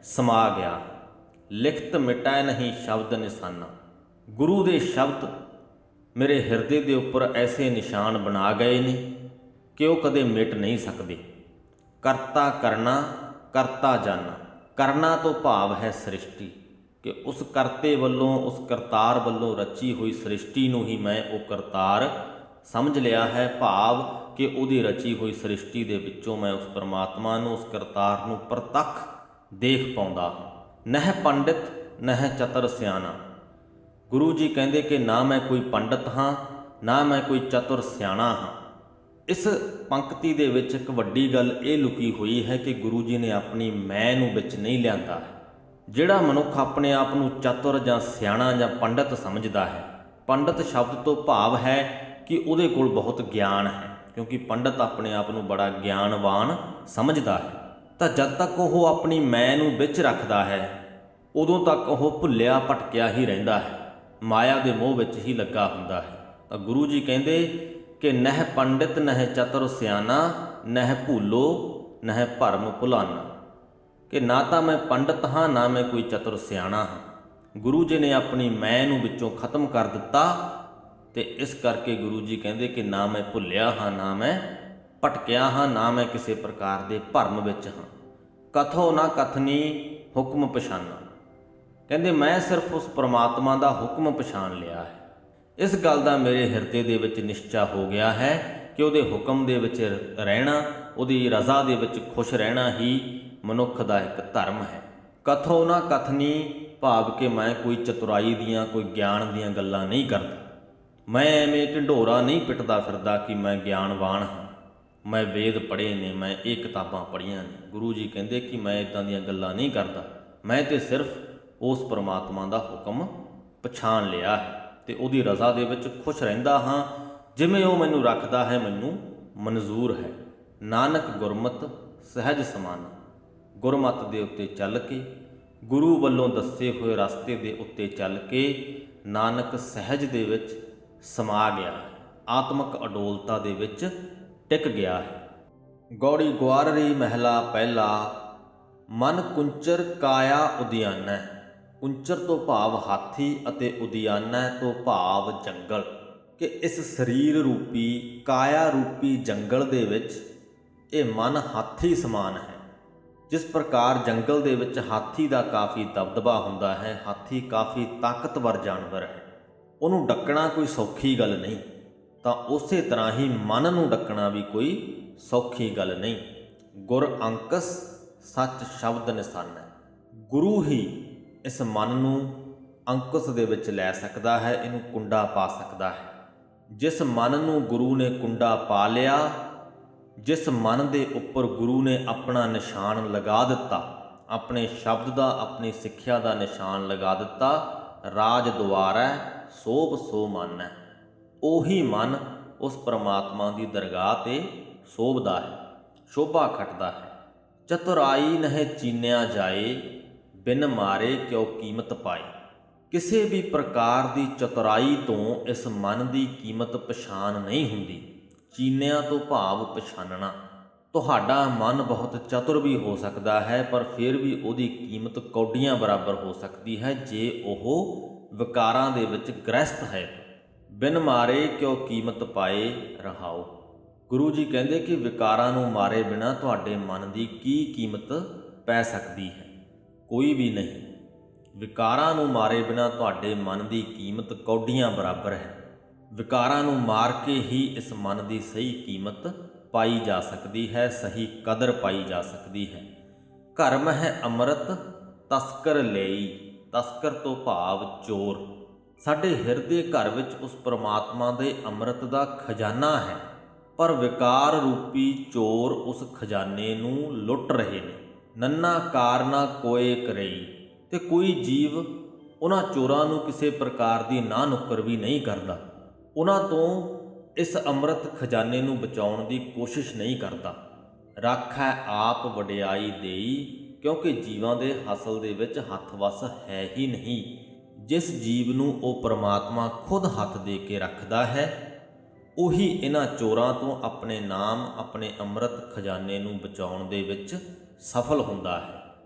B: ਸਮਾ ਗਿਆ। ਲਿਖਤ ਮਿਟੈ ਨਹੀਂ ਸ਼ਬਦ ਨਿਸ਼ਾਨਾ, ਗੁਰੂ ਦੇ ਸ਼ਬਦ ਮੇਰੇ ਹਿਰਦੇ ਦੇ ਉੱਪਰ ਐਸੇ ਨਿਸ਼ਾਨ ਬਣਾ ਗਏ ਨੇ ਕਿ ਉਹ ਕਦੇ ਮਿਟ ਨਹੀਂ ਸਕਦੇ। ਕਰਤਾ ਕਰਨਾ, ਕਰਤਾ ਜਾਣਾ। ਕਰਨਾ ਤੋਂ ਭਾਵ ਹੈ ਸ੍ਰਿਸ਼ਟੀ, ਕਿ ਉਸ ਕਰਤੇ ਵੱਲੋਂ, ਉਸ ਕਰਤਾਰ ਵੱਲੋਂ ਰਚੀ ਹੋਈ ਸ੍ਰਿਸ਼ਟੀ ਨੂੰ ਹੀ ਮੈਂ ਉਹ ਕਰਤਾਰ ਸਮਝ ਲਿਆ ਹੈ। ਭਾਵ ਕਿ ਉਹਦੀ ਰਚੀ ਹੋਈ ਸ੍ਰਿਸ਼ਟੀ ਦੇ ਵਿੱਚੋਂ ਮੈਂ ਉਸ ਪਰਮਾਤਮਾ ਨੂੰ, ਉਸ ਕਰਤਾਰ ਨੂੰ ਪ੍ਰਤੱਖ ਦੇਖ ਪਾਉਂਦਾ ਹਾਂ। ਨਹਿ ਪੰਡਿਤ ਨਹਿ ਚਤਰ ਸਿਆਣਾ, ਗੁਰੂ ਜੀ ਕਹਿੰਦੇ ਕਿ ਨਾ ਮੈਂ ਕੋਈ ਪੰਡਤ ਹਾਂ, ਨਾ ਮੈਂ ਕੋਈ ਚਤੁਰ ਸਿਆਣਾ ਹਾਂ। ਇਸ ਪੰਕਤੀ ਦੇ ਵਿੱਚ ਇੱਕ ਵੱਡੀ ਗੱਲ ਇਹ ਲੁਕੀ ਹੋਈ ਹੈ ਕਿ ਗੁਰੂ ਜੀ ਨੇ ਆਪਣੀ ਮੈਂ ਨੂੰ ਵਿੱਚ ਨਹੀਂ ਲਿਆਂਦਾ ਹੈ। ਜਿਹੜਾ ਮਨੁੱਖ ਆਪਣੇ ਆਪ ਨੂੰ ਚਤੁਰ ਜਾਂ ਸਿਆਣਾ ਜਾਂ ਪੰਡਤ ਸਮਝਦਾ ਹੈ, ਪੰਡਤ ਸ਼ਬਦ ਤੋਂ ਭਾਵ ਹੈ ਕਿ ਉਹਦੇ ਕੋਲ ਬਹੁਤ ਗਿਆਨ ਹੈ, ਕਿਉਂਕਿ ਪੰਡਤ ਆਪਣੇ ਆਪ ਨੂੰ ਬੜਾ ਗਿਆਨਵਾਨ ਸਮਝਦਾ ਹੈ। ਤਾਂ ਜਦ ਤੱਕ ਉਹ ਆਪਣੀ ਮੈਂ ਨੂੰ ਵਿੱਚ ਰੱਖਦਾ ਹੈ, ਉਦੋਂ ਤੱਕ ਉਹ ਭੁੱਲਿਆ ਭਟਕਿਆ ਹੀ ਰਹਿੰਦਾ ਹੈ, ਮਾਇਆ ਦੇ ਮੋਹ ਵਿੱਚ ਹੀ ਲੱਗਾ ਹੁੰਦਾ ਹੈ। ਤਾਂ ਗੁਰੂ ਜੀ ਕਹਿੰਦੇ ਕਿ ਨਹਿ ਪੰਡਿਤ ਨਹਿ ਚਤੁਰ ਸਿਆਣਾ, ਨਹਿ ਭੂਲੋ ਨਹਿ ਭਰਮ ਭੁਲਾਨਾ, ਕਿ ਨਾ ਤਾਂ ਮੈਂ ਪੰਡਤ ਹਾਂ, ਨਾ ਮੈਂ ਕੋਈ ਚਤੁਰ ਸਿਆਣਾ ਹਾਂ। ਗੁਰੂ ਜੀ ਨੇ ਆਪਣੀ ਮੈਂ ਨੂੰ ਵਿੱਚੋਂ ਖਤਮ ਕਰ ਦਿੱਤਾ, ਤੇ ਇਸ ਕਰਕੇ ਗੁਰੂ ਜੀ ਕਹਿੰਦੇ ਕਿ ਨਾ ਮੈਂ ਭੁੱਲਿਆ ਹਾਂ, ਨਾ ਮੈਂ ਭਟਕਿਆ ਹਾਂ, ਨਾ ਮੈਂ ਕਿਸੇ ਪ੍ਰਕਾਰ ਦੇ ਭਰਮ ਵਿੱਚ ਹਾਂ। ਕਥੋ ਨਾ ਕਥਨੀ ਹੁਕਮ ਪਛਾਨਾ, ਕਹਿੰਦੇ ਮੈਂ ਸਿਰਫ ਉਸ ਪ੍ਰਮਾਤਮਾ ਦਾ ਹੁਕਮ ਪਛਾਣ ਲਿਆ ਹੈ। ਇਸ ਗੱਲ ਦਾ ਮੇਰੇ ਹਿਰਦੇ ਦੇ ਵਿੱਚ ਨਿਸ਼ਚਾ ਹੋ ਗਿਆ ਹੈ ਕਿ ਉਹਦੇ ਹੁਕਮ ਦੇ ਵਿੱਚ ਰਹਿਣਾ, ਉਹਦੀ ਰਜ਼ਾ ਦੇ ਵਿੱਚ ਖੁਸ਼ ਰਹਿਣਾ ਹੀ ਮਨੁੱਖ ਦਾ ਇੱਕ ਧਰਮ ਹੈ। ਕਥੋ ਨਾ ਕਥਨੀ ਭਾਵ ਕਿ ਮੈਂ ਕੋਈ ਚਤੁਰਾਈ ਦੀਆਂ, ਕੋਈ ਗਿਆਨ ਦੀਆਂ ਗੱਲਾਂ ਨਹੀਂ ਕਰਦਾ। ਮੈਂ ਐਵੇਂ ਢਿੰਡੋਰਾ ਨਹੀਂ ਪਿੱਟਦਾ ਫਿਰਦਾ ਕਿ ਮੈਂ ਗਿਆਨਵਾਨ ਹਾਂ, ਮੈਂ ਵੇਦ ਪੜ੍ਹੇ ਨੇ, ਮੈਂ ਇਹ ਕਿਤਾਬਾਂ ਪੜ੍ਹੀਆਂ ਨੇ। ਗੁਰੂ ਜੀ ਕਹਿੰਦੇ ਕਿ ਮੈਂ ਇੱਦਾਂ ਦੀਆਂ ਗੱਲਾਂ ਨਹੀਂ ਕਰਦਾ, ਮੈਂ ਤੇ ਸਿਰਫ ਉਸ ਪਰਮਾਤਮਾ ਦਾ ਹੁਕਮ ਪਛਾਣ ਲਿਆ ਹੈ ਤੇ ਉਹਦੀ ਰਜ਼ਾ ਦੇ ਵਿੱਚ ਖੁਸ਼ ਰਹਿੰਦਾ ਹਾਂ। ਜਿਵੇਂ ਉਹ ਮੈਨੂੰ ਰੱਖਦਾ ਹੈ, ਮੈਨੂੰ ਮਨਜ਼ੂਰ ਹੈ। ਨਾਨਕ ਗੁਰਮਤਿ ਸਹਿਜ ਸਮਾਨਾ, ਗੁਰਮਤਿ ਦੇ ਉੱਤੇ ਚੱਲ ਕੇ, ਗੁਰੂ ਵੱਲੋਂ ਦੱਸੇ ਹੋਏ ਰਸਤੇ ਦੇ ਉੱਤੇ ਚੱਲ ਕੇ ਨਾਨਕ ਸਹਿਜ ਦੇ ਵਿੱਚ ਸਮਾ ਗਿਆ, ਆਤਮਿਕ ਅਡੋਲਤਾ ਦੇ ਵਿੱਚ ਟਿਕ ਗਿਆ ਹੈ। ਗੌੜੀ ਗੁਆਰਰੀ ਮਹਿਲਾ ਪਹਿਲਾ, ਮਨ ਕੁੰਚਰ ਕਾਇਆ ਉਦਿਆਨੈ। ਕੁੰਚਰ ਤੋਂ ਭਾਵ ਹਾਥੀ ਅਤੇ ਉਦਿਆਨੈ ਤੋਂ ਭਾਵ ਜੰਗਲ, ਕਿ ਇਸ ਸਰੀਰ ਰੂਪੀ, ਕਾਇਆ ਰੂਪੀ ਜੰਗਲ ਦੇ ਵਿੱਚ ਇਹ ਮਨ ਹਾਥੀ ਸਮਾਨ ਹੈ। ਜਿਸ ਪ੍ਰਕਾਰ ਜੰਗਲ ਦੇ ਵਿੱਚ ਹਾਥੀ ਦਾ ਕਾਫੀ ਦਬਦਬਾ ਹੁੰਦਾ ਹੈ, ਹਾਥੀ ਕਾਫੀ ਤਾਕਤਵਰ ਜਾਨਵਰ ਹੈ, ਉਹਨੂੰ ਡੱਕਣਾ ਕੋਈ ਸੌਖੀ ਗੱਲ ਨਹੀਂ, ਤਾਂ ਉਸੇ ਤਰ੍ਹਾਂ ਹੀ ਮਨ ਨੂੰ ਡੱਕਣਾ ਵੀ ਕੋਈ ਸੌਖੀ ਗੱਲ ਨਹੀਂ। ਗੁਰ ਅੰਕਸ ਸੱਚ ਸ਼ਬਦ ਨਿਸ਼ਾਨਾ, ਗੁਰੂ ਹੀ ਇਸ ਮਨ ਨੂੰ ਅੰਕੁਸ਼ ਦੇ ਵਿੱਚ ਲੈ ਸਕਦਾ ਹੈ, ਇਹਨੂੰ ਕੁੰਡਾ ਪਾ ਸਕਦਾ ਹੈ। ਜਿਸ ਮਨ ਨੂੰ ਗੁਰੂ ਨੇ ਕੁੰਡਾ ਪਾ ਲਿਆ, ਜਿਸ ਮਨ ਦੇ ਉੱਪਰ ਗੁਰੂ ਨੇ ਆਪਣਾ ਨਿਸ਼ਾਨ ਲਗਾ ਦਿੱਤਾ, ਆਪਣੇ ਸ਼ਬਦ ਦਾ, ਆਪਣੀ ਸਿੱਖਿਆ ਦਾ ਨਿਸ਼ਾਨ ਲਗਾ ਦਿੱਤਾ, ਰਾਜ ਦੁਆਰੈ ਸੋਭ ਸੋ ਮਾਨੈ, ਉਹੀ ਮਨ ਉਸ ਪ੍ਰਮਾਤਮਾ ਦੀ ਦਰਗਾਹ ਤੇ ਸੋਭਦਾ ਹੈ, ਸ਼ੋਭਾ ਖੱਟਦਾ ਹੈ। ਚਤੁਰਾਈ ਨਹਿ ਚੀਨਿਆ ਜਾਏ, ਬਿਨ ਮਾਰੇ ਕਿਉ ਕੀਮਤ ਪਾਏ। ਕਿਸੇ ਵੀ ਪ੍ਰਕਾਰ ਦੀ ਚਤੁਰਾਈ ਤੋਂ ਇਸ ਮਨ ਦੀ ਕੀਮਤ ਪਛਾਣ ਨਹੀਂ ਹੁੰਦੀ। ਚੀਨਿਆ ਤੋਂ ਭਾਵ ਪਛਾਨਣਾ। ਤੁਹਾਡਾ ਮਨ ਬਹੁਤ ਚਤੁਰ ਵੀ ਹੋ ਸਕਦਾ ਹੈ, ਪਰ ਫਿਰ ਵੀ ਉਹਦੀ ਕੀਮਤ ਕੌਡੀਆਂ ਬਰਾਬਰ ਹੋ ਸਕਦੀ ਹੈ ਜੇ ਉਹ ਵਿਕਾਰਾਂ ਦੇ ਵਿੱਚ ਗ੍ਰਸਤ ਹੈ। ਬਿਨ ਮਾਰੇ ਕਿਉ ਕੀਮਤ ਪਾਏ ਰਹਾਓ। ਗੁਰੂ ਜੀ ਕਹਿੰਦੇ ਕਿ ਵਿਕਾਰਾਂ ਨੂੰ ਮਾਰੇ ਬਿਨਾਂ ਤੁਹਾਡੇ ਮਨ ਦੀ ਕੀ ਕੀਮਤ ਪੈ ਸਕਦੀ ਹੈ? ਕੋਈ ਵੀ ਨਹੀਂ। ਵਿਕਾਰਾਂ ਨੂੰ ਮਾਰੇ ਬਿਨਾਂ ਤੁਹਾਡੇ ਮਨ ਦੀ ਕੀਮਤ ਕੌਡੀਆਂ ਬਰਾਬਰ ਹੈ। ਵਿਕਾਰਾਂ ਨੂੰ ਮਾਰ ਕੇ ਹੀ ਇਸ ਮਨ ਦੀ ਸਹੀ ਕੀਮਤ ਪਾਈ ਜਾ ਸਕਦੀ ਹੈ, ਸਹੀ ਕਦਰ ਪਾਈ ਜਾ ਸਕਦੀ ਹੈ। ਘਰਮ ਹੈ ਅੰਮ੍ਰਿਤ ਤਸਕਰ ਲਈ, ਤਸਕਰ ਤੋਂ ਭਾਵ ਚੋਰ। ਸਾਡੇ ਹਿਰਦੇ ਘਰ ਵਿੱਚ ਉਸ ਪ੍ਰਮਾਤਮਾ ਦੇ ਅੰਮ੍ਰਿਤ ਦਾ ਖਜ਼ਾਨਾ ਹੈ, ਪਰ ਵਿਕਾਰ ਰੂਪੀ ਚੋਰ ਉਸ ਖਜ਼ਾਨੇ ਨੂੰ ਲੁੱਟ ਰਹੇ ਨੇ। ਨੰਨਾ ਕਾਰਨਾ ਕੋਏ ਕਰਈ, ਤੇ ਕੋਈ ਜੀਵ ਉਹਨਾਂ ਚੋਰਾਂ ਨੂੰ ਕਿਸੇ ਪ੍ਰਕਾਰ ਦੀ ਨਾ ਨੁੱਕਰ ਵੀ ਨਹੀਂ ਕਰਦਾ, ਉਹਨਾਂ ਤੋਂ ਇਸ ਅੰਮ੍ਰਿਤ ਖਜ਼ਾਨੇ ਨੂੰ ਬਚਾਉਣ ਦੀ ਕੋਸ਼ਿਸ਼ ਨਹੀਂ ਕਰਦਾ। ਰਾਖੈ ਆਪ ਵਡਿਆਈ ਦੇਈ, ਕਿਉਂਕਿ ਜੀਵਾਂ ਦੇ ਅਸਲ ਦੇ ਵਿੱਚ ਹੱਥ ਵੱਸ ਹੈ ਹੀ ਨਹੀਂ। ਜਿਸ ਜੀਵ ਨੂੰ ਉਹ ਪ੍ਰਮਾਤਮਾ ਖੁਦ ਹੱਥ ਦੇ ਕੇ ਰੱਖਦਾ ਹੈ, ਉਹੀ ਇਹਨਾਂ ਚੋਰਾਂ ਤੋਂ ਆਪਣੇ ਨਾਮ, ਆਪਣੇ ਅੰਮ੍ਰਿਤ ਖਜ਼ਾਨੇ ਨੂੰ ਬਚਾਉਣ ਦੇ ਵਿੱਚ ਸਫਲ ਹੁੰਦਾ ਹੈ।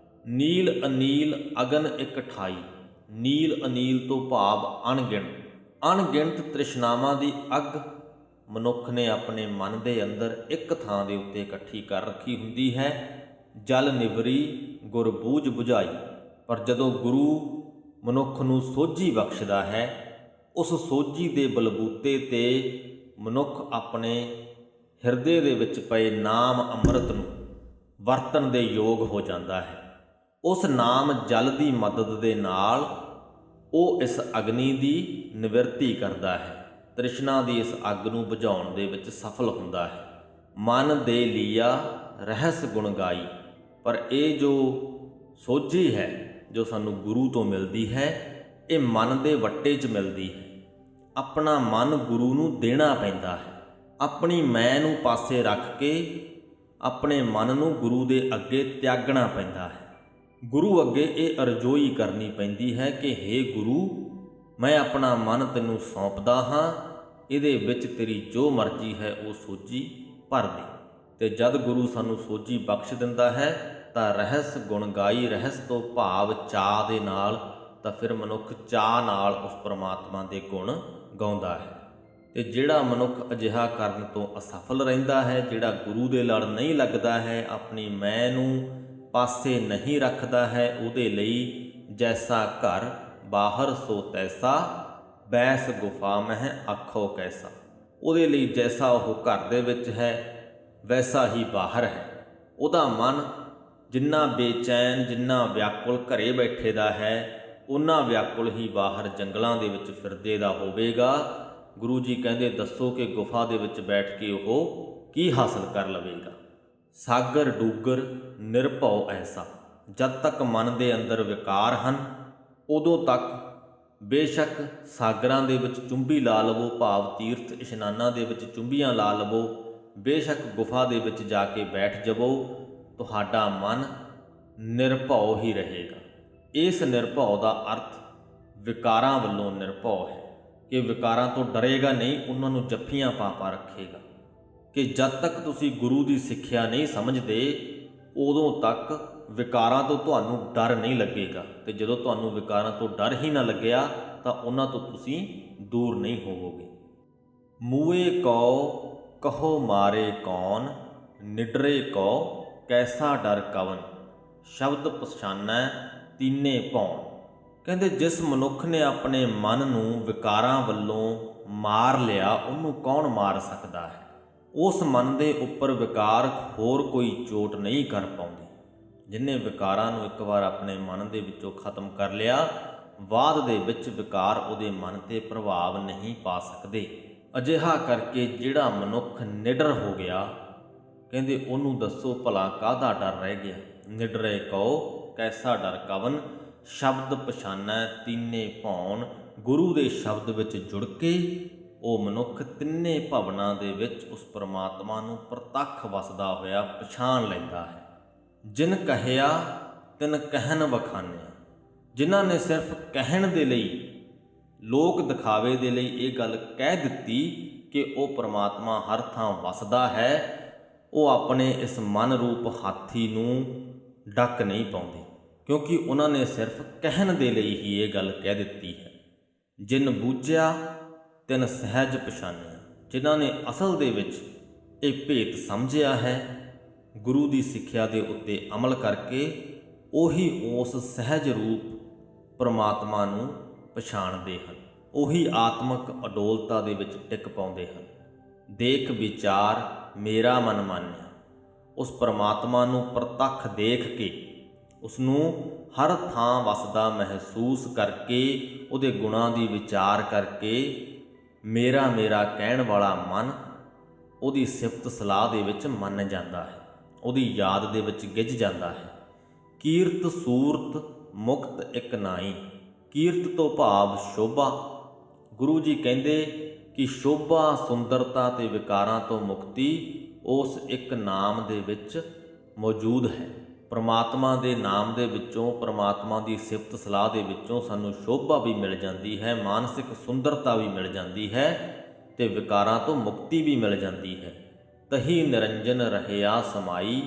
B: ਨੀਲ ਅਨੀਲ ਅਗਨ ਇਕ ਠਾਈ, ਨੀਲ ਅਨੀਲ ਤੋਂ ਭਾਵ ਅਣਗਿਣਤ ਤ੍ਰਿਸ਼ਨਾਵਾਂ ਦੀ ਅੱਗ ਮਨੁੱਖ ਨੇ ਆਪਣੇ ਮਨ ਦੇ ਅੰਦਰ ਇੱਕ ਥਾਂ ਦੇ ਉੱਤੇ ਇਕੱਠੀ ਕਰ ਰੱਖੀ ਹੁੰਦੀ ਹੈ। ਜਲ ਨਿਵਰੀ ਗੁਰ ਬੂਝ ਬੁਝਾਈ, ਪਰ ਜਦੋਂ ਗੁਰੂ ਮਨੁੱਖ ਨੂੰ ਸੋਝੀ ਬਖਸ਼ਦਾ ਹੈ, ਉਸ ਸੋਝੀ ਦੇ ਬਲਬੂਤੇ ਤੇ ਮਨੁੱਖ ਆਪਣੇ ਹਿਰਦੇ ਦੇ ਵਿੱਚ ਪਏ ਨਾਮ ਅੰਮ੍ਰਿਤ ਨੂੰ ਵਰਤਣ ਦੇ ਯੋਗ ਹੋ ਜਾਂਦਾ ਹੈ। ਉਸ ਨਾਮ ਜਲ ਦੀ ਮਦਦ ਦੇ ਨਾਲ ਉਹ ਇਸ ਅਗਨੀ ਦੀ ਨਿਵਰਤੀ ਕਰਦਾ ਹੈ, ਤ੍ਰਿਸ਼ਨਾ ਦੀ ਇਸ ਅੱਗ ਨੂੰ ਬੁਝਾਉਣ ਦੇ ਵਿੱਚ ਸਫਲ ਹੁੰਦਾ ਹੈ। ਮਨ ਦੇ ਲੀਆ ਰਹਿਸ ਗੁਣ ਗਾਈ, ਪਰ ਇਹ ਜੋ ਸੋਝੀ ਹੈ ਜੋ ਸਾਨੂੰ ਗੁਰੂ ਤੋਂ ਮਿਲਦੀ ਹੈ, ਇਹ ਮਨ ਦੇ ਵੱਟੇ 'ਚ ਮਿਲਦੀ ਹੈ। ਆਪਣਾ ਮਨ ਗੁਰੂ ਨੂੰ ਦੇਣਾ ਪੈਂਦਾ ਹੈ। ਆਪਣੀ ਮੈਂ ਨੂੰ ਪਾਸੇ ਰੱਖ ਕੇ ਆਪਣੇ ਮਨ ਨੂੰ ਗੁਰੂ ਦੇ ਅੱਗੇ ਤਿਆਗਣਾ ਪੈਂਦਾ ਹੈ। ਗੁਰੂ ਅੱਗੇ ਇਹ ਅਰਜ਼ੋਈ ਕਰਨੀ ਪੈਂਦੀ ਹੈ ਕਿ ਹੇ ਗੁਰੂ, ਮੈਂ ਆਪਣਾ ਮਨ ਤੈਨੂੰ ਸੌਂਪਦਾ ਹਾਂ, ਇਹਦੇ ਵਿੱਚ ਤੇਰੀ ਜੋ ਮਰਜ਼ੀ ਹੈ ਉਹ ਸੋਝੀ ਭਰ ਦੇ। ਤੇ ਜਦ ਗੁਰੂ ਸਾਨੂੰ ਸੋਝੀ ਬਖਸ਼ ਦਿੰਦਾ ਹੈ ਤਾਂ ਰਹਿਸ ਗੁਣ ਗਾਈ, ਰਹਿਸ ਤੋਂ ਭਾਵ ਚਾਅ ਦੇ ਨਾਲ, ਤਾਂ ਫਿਰ ਮਨੁੱਖ ਚਾਅ ਨਾਲ ਉਸ ਪਰਮਾਤਮਾ ਦੇ ਗੁਣ ਗਾਉਂਦਾ ਹੈ। ਤੇ ਜਿਹੜਾ ਮਨੁੱਖ ਅਜਿਹਾ ਕਰਨ ਤੋਂ ਅਸਫਲ ਰਹਿੰਦਾ ਹੈ, ਜਿਹੜਾ ਗੁਰੂ ਦੇ ਲੜ ਨਹੀਂ ਲੱਗਦਾ ਹੈ, ਆਪਣੀ ਮੈਂ ਨੂੰ ਪਾਸੇ ਨਹੀਂ ਰੱਖਦਾ ਹੈ, ਉਹਦੇ ਲਈ ਜੈਸਾ ਘਰ ਬਾਹਰ ਸੋ ਤੈਸਾ, ਬੈਸ ਗੁਫਾ ਮਹਿ ਆਖੋ ਕੈਸਾ। ਉਹਦੇ ਲਈ ਜੈਸਾ ਉਹ ਘਰ ਦੇ ਵਿੱਚ ਹੈ ਵੈਸਾ ਹੀ ਬਾਹਰ ਹੈ। ਉਹਦਾ ਮਨ ਜਿੰਨਾ ਬੇਚੈਨ, ਜਿੰਨਾ ਵਿਆਕੁਲ ਘਰੇ ਬੈਠੇ ਦਾ ਹੈ, ਉਨਾ ਵਿਆਕੁਲ ਹੀ ਬਾਹਰ ਜੰਗਲਾਂ ਦੇ ਵਿੱਚ ਫਿਰਦੇ ਦਾ ਹੋਵੇਗਾ। ਗੁਰੂ ਜੀ ਕਹਿੰਦੇ, ਦੱਸੋ ਕਿ ਗੁਫਾ ਦੇ ਵਿੱਚ ਬੈਠ ਕੇ ਉਹ ਕੀ ਹਾਸਲ ਕਰ ਲਵੇਗਾ। ਸਾਗਰ ਡੂਗਰ ਨਿਰਭਉ ਐਸਾ, ਜਦ ਤੱਕ ਮਨ ਦੇ ਅੰਦਰ ਵਿਕਾਰ ਹਨ, ਉਦੋਂ ਤੱਕ ਬੇਸ਼ੱਕ ਸਾਗਰਾਂ ਦੇ ਵਿੱਚ ਚੁੰਬੀ ਲਾ ਲਵੋ, ਭਾਵ ਤੀਰਥ ਇਸ਼ਨਾਨਾਂ ਦੇ ਵਿੱਚ ਚੁੰਬੀਆਂ ਲਾ ਲਵੋ, ਬੇਸ਼ੱਕ ਗੁਫਾ ਦੇ ਵਿੱਚ ਜਾ ਕੇ ਬੈਠ ਜਾਵੋ, ਤੁਹਾਡਾ ਮਨ ਨਿਰਭਉ ਹੀ ਰਹੇਗਾ। ਇਸ ਨਿਰਭਉ ਦਾ ਅਰਥ ਵਿਕਾਰਾਂ ਵੱਲੋਂ ਨਿਰਭਉ ਹੈ, ਕਿ ਵਿਕਾਰਾਂ ਤੋਂ ਡਰੇਗਾ ਨਹੀਂ, ਉਹਨਾਂ ਨੂੰ ਜੱਫੀਆਂ ਪਾ ਪਾ ਰੱਖੇਗਾ। ਕਿ ਜਦ ਤੱਕ ਤੁਸੀਂ ਗੁਰੂ ਦੀ ਸਿੱਖਿਆ ਨਹੀਂ ਸਮਝਦੇ, ਉਦੋਂ ਤੱਕ ਵਿਕਾਰਾਂ ਤੋਂ ਤੁਹਾਨੂੰ ਡਰ ਨਹੀਂ ਲੱਗੇਗਾ। ਤੇ ਜਦੋਂ ਤੁਹਾਨੂੰ ਵਿਕਾਰਾਂ ਤੋਂ ਡਰ ਹੀ ਨਾ ਲੱਗਿਆ ਤਾਂ ਉਹਨਾਂ ਤੋਂ ਤੁਸੀਂ ਦੂਰ ਨਹੀਂ ਹੋਵੋਗੇ। ਮੂਏ ਕਉ ਕਹੋ ਮਾਰੇ ਕੌਣ, ਨਿਡਰੇ ਕਉ ਕੈਸਾ ਡਰ ਕਵਨ, ਸ਼ਬਦ ਪਛਾਨੈ ਤੀਨੇ ਭਉਣ। ਕਹਿੰਦੇ ਜਿਸ ਮਨੁੱਖ ਨੇ ਆਪਣੇ ਮਨ ਨੂੰ ਵਿਕਾਰਾਂ ਵੱਲੋਂ ਮਾਰ ਲਿਆ, ਉਹਨੂੰ ਕੌਣ ਮਾਰ ਸਕਦਾ ਹੈ। ਉਸ ਮਨ ਦੇ ਉੱਪਰ ਵਿਕਾਰ ਹੋਰ ਕੋਈ ਚੋਟ ਨਹੀਂ ਕਰ ਪਾਉਂਦੇ। ਜਿਹਨੇ ਵਿਕਾਰਾਂ ਨੂੰ ਇੱਕ ਵਾਰ ਆਪਣੇ ਮਨ ਦੇ ਵਿੱਚੋਂ ਖਤਮ ਕਰ ਲਿਆ, ਬਾਅਦ ਦੇ ਵਿੱਚ ਵਿਕਾਰ ਉਹਦੇ ਮਨ 'ਤੇ ਪ੍ਰਭਾਵ ਨਹੀਂ ਪਾ ਸਕਦੇ। ਅਜਿਹਾ ਕਰਕੇ ਜਿਹੜਾ ਮਨੁੱਖ ਨਿਡਰ ਹੋ ਗਿਆ, ਕਹਿੰਦੇ ਉਹਨੂੰ ਦੱਸੋ ਭਲਾ ਕਾਹਦਾ ਡਰ ਰਹਿ ਗਿਆ। ਨਿਡਰੇ ਕਉ ਕੈਸਾ ਡਰ ਕਵਨ, ਸ਼ਬਦ ਪਛਾਨੈ ਤੀਨੇ ਭਉਣ। ਗੁਰੂ ਦੇ ਸ਼ਬਦ ਵਿੱਚ ਜੁੜ ਕੇ ਉਹ ਮਨੁੱਖ ਤਿੰਨੇ ਭਵਨਾਂ ਦੇ ਵਿੱਚ ਉਸ ਪਰਮਾਤਮਾ ਨੂੰ ਪ੍ਰਤੱਖ ਵਸਦਾ ਹੋਇਆ ਪਛਾਣ ਲੈਂਦਾ ਹੈ। ਜਿਨ ਕਹਿਆ ਤਿਨ ਕਹਿਨ ਵਖਾਨਿਆ, ਜਿਨ੍ਹਾਂ ਨੇ ਸਿਰਫ ਕਹਿਣ ਦੇ ਲਈ, ਲੋਕ ਦਿਖਾਵੇ ਦੇ ਲਈ ਇਹ ਗੱਲ ਕਹਿ ਦਿੱਤੀ ਕਿ ਉਹ ਪਰਮਾਤਮਾ ਹਰ ਥਾਂ ਵਸਦਾ ਹੈ, ਉਹ ਆਪਣੇ ਇਸ ਮਨ ਰੂਪ ਹਾਥੀ ਨੂੰ ਡੱਕ ਨਹੀਂ ਪਾਉਂਦੇ, ਕਿਉਂਕਿ ਉਹਨਾਂ ਨੇ ਸਿਰਫ ਕਹਿਣ ਦੇ ਲਈ ਹੀ ਇਹ ਗੱਲ ਕਹਿ ਦਿੱਤੀ ਹੈ। ਜਿਨ ਬੂਝਿਆ ਤਿਨ ਸਹਿਜ ਪਛਾਨਿਆ, ਜਿਨ੍ਹਾਂ ਨੇ ਅਸਲ ਦੇ ਵਿੱਚ ਇਹ ਭੇਤ ਸਮਝਿਆ ਹੈ, ਗੁਰੂ ਦੀ ਸਿੱਖਿਆ ਦੇ ਉੱਤੇ ਅਮਲ ਕਰਕੇ ਉਹੀ ਉਸ ਸਹਿਜ ਰੂਪ ਪਰਮਾਤਮਾ ਨੂੰ ਪਛਾਣਦੇ ਹਨ, ਉਹੀ ਆਤਮਿਕ ਅਡੋਲਤਾ ਦੇ ਵਿੱਚ ਟਿਕ ਪਾਉਂਦੇ ਹਨ। ਦੇਖ ਵਿਚਾਰ ਮੇਰਾ ਮਨ ਮਾਨਿਆ, ਉਸ ਪਰਮਾਤਮਾ ਨੂੰ ਪ੍ਰਤੱਖ ਦੇਖ ਕੇ, ਉਸ ਨੂੰ ਹਰ ਥਾਂ ਵਸਦਾ ਮਹਿਸੂਸ ਕਰਕੇ, ਉਹਦੇ ਗੁਣਾਂ ਦੀ ਵਿਚਾਰ ਕਰਕੇ ਮੇਰਾ ਮੇਰਾ ਕਹਿਣ ਵਾਲਾ ਮਨ ਉਹਦੀ ਸਿਫਤ ਸਲਾਹ ਦੇ ਵਿੱਚ ਮੰਨ ਜਾਂਦਾ ਹੈ, ਉਹਦੀ ਯਾਦ ਦੇ ਵਿੱਚ ਗਿੱਝ ਜਾਂਦਾ ਹੈ। ਕੀਰਤ ਸੂਰਤ ਮੁਕਤ ਇੱਕ ਨਾਈ, ਕੀਰਤ ਤੋਂ ਭਾਵ ਸ਼ੋਭਾ। ਗੁਰੂ ਜੀ ਕਹਿੰਦੇ ਕਿ ਸ਼ੋਭਾ, ਸੁੰਦਰਤਾ ਤੇ ਵਿਕਾਰਾਂ ਤੋਂ ਮੁਕਤੀ ਉਸ ਇੱਕ ਨਾਮ ਦੇ ਵਿੱਚ ਮੌਜੂਦ ਹੈ। परमात्मा के नाम दे विचों, परमात्मा की सिफत सलाह दे विचों सानू शोभा भी मिल जाती है, मानसिक सुंदरता भी मिल जाती है, ते विकारां तो मुक्ति भी मिल जाती है। तही निरंजन रहया समाई,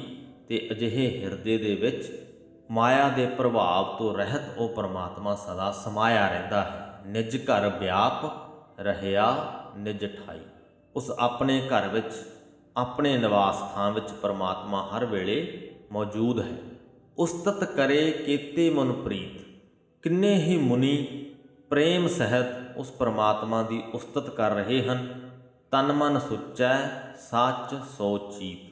B: ते अजिहे हिरदे दे विच माया के प्रभाव तो रहत वो परमात्मा सदा समाया रहता है। निज घर व्याप रहया निज ठाई, उस अपने घर विच, अपने निवास स्थान विच परमात्मा हर वेले मौजूद है। उस्तत करे केते मन प्रीत, किन्ने ही मुनि प्रेम सहित उस परमात्मा की उस्तत कर रहे हैं। तन मन सुच्चा सच सो चीत,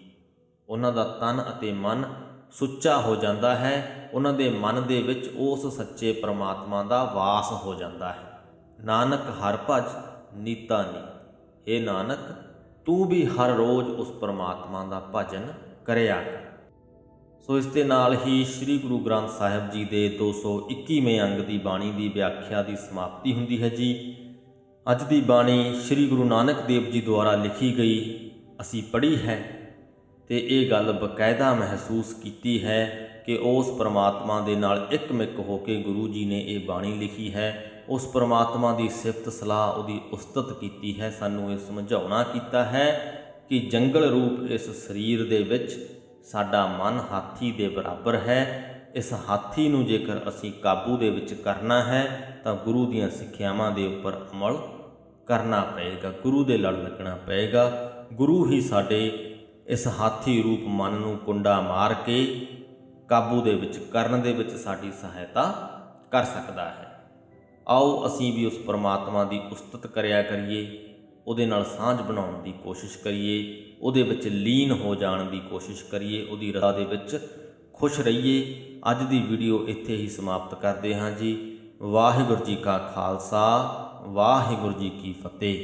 B: उन्हां दा तन अते मन सुच्चा हो जाता है, उन्हां दे मन दे विच उस सच्चे परमात्मा का वास हो जाता है। नानक हर भज नीता नीत, हे नानक तू भी हर रोज़ उस परमात्मा का भजन करिया कर। सो इस दे नाल ही श्री गुरु ग्रंथ साहिब जी के 221वें अंग की बाणी की व्याख्या की समाप्ति हुंदी है जी। अज की बाणी श्री गुरु नानक देव जी द्वारा लिखी गई असी पढ़ी है, तो ये गल बकायदा महसूस की है कि उस परमात्मा के नाल एकमिक होकर गुरु जी ने ये बाणी लिखी है। उस परमात्मा की सिफत सलाह उहदी उस्तत की है। सानू ये समझाउणा कीता है कि जंगल रूप इस शरीर दे विच साडा मन हाथी दे बराबर है। इस हाथी नूं जेकर असी काबू दे विच करना है तो गुरु दीआं सिक्ख्यावां दे उपर अमल करना पएगा, गुरु दे लड़ लगना पएगा। गुरु ही साडे इस हाथी रूप मन नूं कुंडा मार के काबू दे विच करन दे विच साडी सहायता कर सकदा है। आओ असी भी उस परमात्मा की उस्तत करिया करिए, उहदे नाल सांझ बनाउण दी कोशिश करिए, उहदे विच लीन हो जाण दी कोशिश करिए, उहदी रज़ा दे विच खुश रहिए। अज दी वीडियो इत्थे ही समाप्त करते हाँ जी। वाहिगुरू जी का खालसा, वाहिगुरू जी की फतेह।